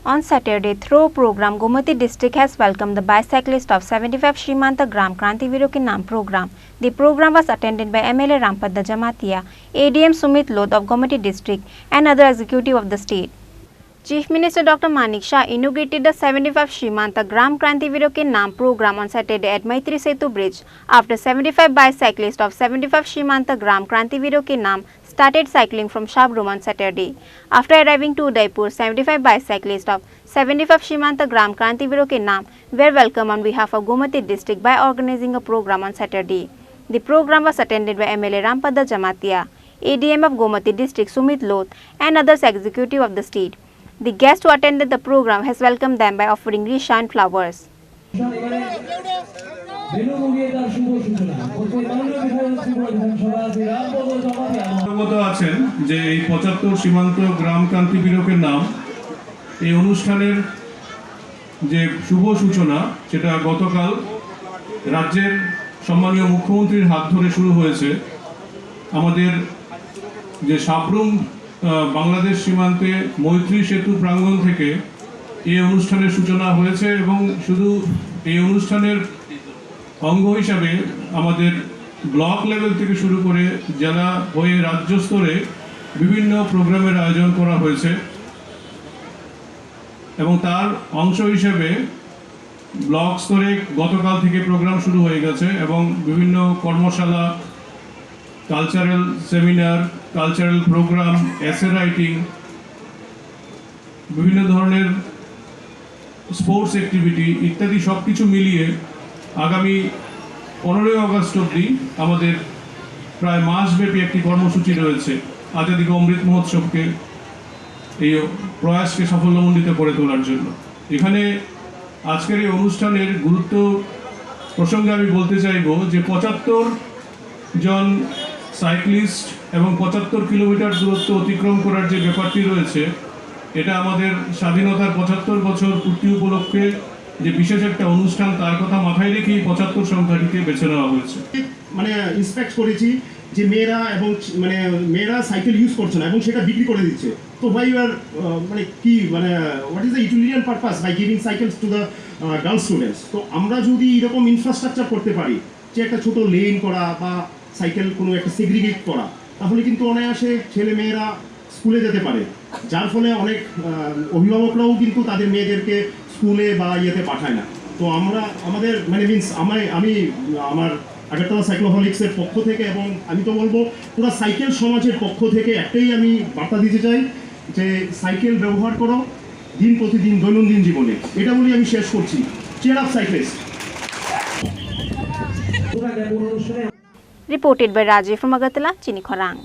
On Saturday, through program, Gomati district has welcomed the bicyclist of 75 Seemanta Gram Krantiviro ke Naam program. The program was attended by MLA Rampadda Jamatia, ADM Sumit Lod of Gomati district and other executive of the state. Chief Minister Dr. Manik Shah inaugurated the 75 Seemanta Gram Krantiviro ke Naam program on Saturday at Maitri Setu Bridge after 75 bicyclists of 75 Seemanta Gram Krantiviro ke Naam started cycling from Shabrum on Saturday. After arriving to Udaipur, 75 bicyclists of 75 Seemanta Gram Krantiviro ke Naam were welcomed on behalf of Gomati district by organizing a program on Saturday. The program was attended by MLA Rampadda Jamatia, ADM of Gomati district Sumit Lod and others executive of the state. The guest who attended the program has welcomed them by offering wreaths and flowers. আছেন যে এই ৭৫ সীমান্ত গ্রাম ক্রান্তিবীরকের নাম এই অনুষ্ঠানের যে শুভ সূচনা সেটা গতকাল রাজ্যের সম্মানীয় মুখ্যমন্ত্রীর হাত ধরে শুরু হয়েছে। আমাদের যে সাবরুম বাংলাদেশ সীমান্তে মৈত্রী সেতু প্রাঙ্গণ থেকে এই অনুষ্ঠানের সূচনা হয়েছে এবং শুধু এই অনুষ্ঠানের অঙ্গ হিসাবে আমাদের ব্লক লেভেল থেকে শুরু করে জেলা হয়ে রাজ্য স্তরে বিভিন্ন প্রোগ্রামের আয়োজন করা হয়েছে এবং তার অংশ হিসেবে ব্লক স্তরে গতকাল থেকে প্রোগ্রাম শুরু হয়ে গেছে এবং বিভিন্ন কর্মশালা, cultural seminar, cultural program, essay writing, বিভিন্ন ধরনের স্পোর্টস অ্যাক্টিভিটি ইত্যাদি সব কিছু মিলিয়ে আগামী 15ই আগস্ট অবধি আমাদের প্রায় মাসব্যাপী একটি কর্মসূচি রয়েছে আজাদি কা অমৃত মহোৎসবকে এই প্রয়াসকে সাফল্যমণ্ডিত করে তোলার জন্য। এখানে আজকের এই অনুষ্ঠানের গুরুত্ব প্রসঙ্গে আমি বলতে চাইব যে ৭৫ জন সাইক্লিস্ট এবং ৭৫ কিলোমিটার দূরত্ব অতিক্রম করার যে ব্যাপারটি রয়েছে এটা আমাদের স্বাধীনতার ৭৫ বছর পূর্তি উপলক্ষে যে বিশেষ একটা অনুষ্ঠান তার কথা মাথায় রেখেই ৭৫ সংখ্যাটিকে বেছে নেওয়া হয়েছে। মানে ইন্সপেক্ট করেছি যে মেয়েরা সাইকেল ইউজ করছে না এবং সেটা বিক্রি করে দিচ্ছে। তো ভাই আর মানে কি মানে what is the utilitarian purpose by giving cycles to the girls students? তো আমরা যদি এরকম ইনফ্রাস্ট্রাকচার করতে পারি যে একটা ছোট লেন করা বা সাইকেল কোনো একটা সেগ্রিগেট করা, তাহলে কিন্তু অনায়াসে ছেলে মেয়েরা স্কুলে যেতে পারে, যার ফলে অনেক অভিভাবকরাও কিন্তু তাদের মেয়েদেরকে স্কুলে বা ইয়েতে পাঠায় না। তো আমাদের মানে মিনস আমি আমার আগরতলা সাইক্লোহলিক্সের পক্ষ থেকে এবং আমি তো বলবো পুরো সাইকেল সমাজের পক্ষ থেকে একটাই আমি বার্তা দিতে চাই যে সাইকেল ব্যবহার করো দিন প্রতিদিন দৈনন্দিন জীবনে, এটা বলি আমি শেষ করছি। Chair up cyclist. Reported by Rajiv from Agartala, Chini, Khorang.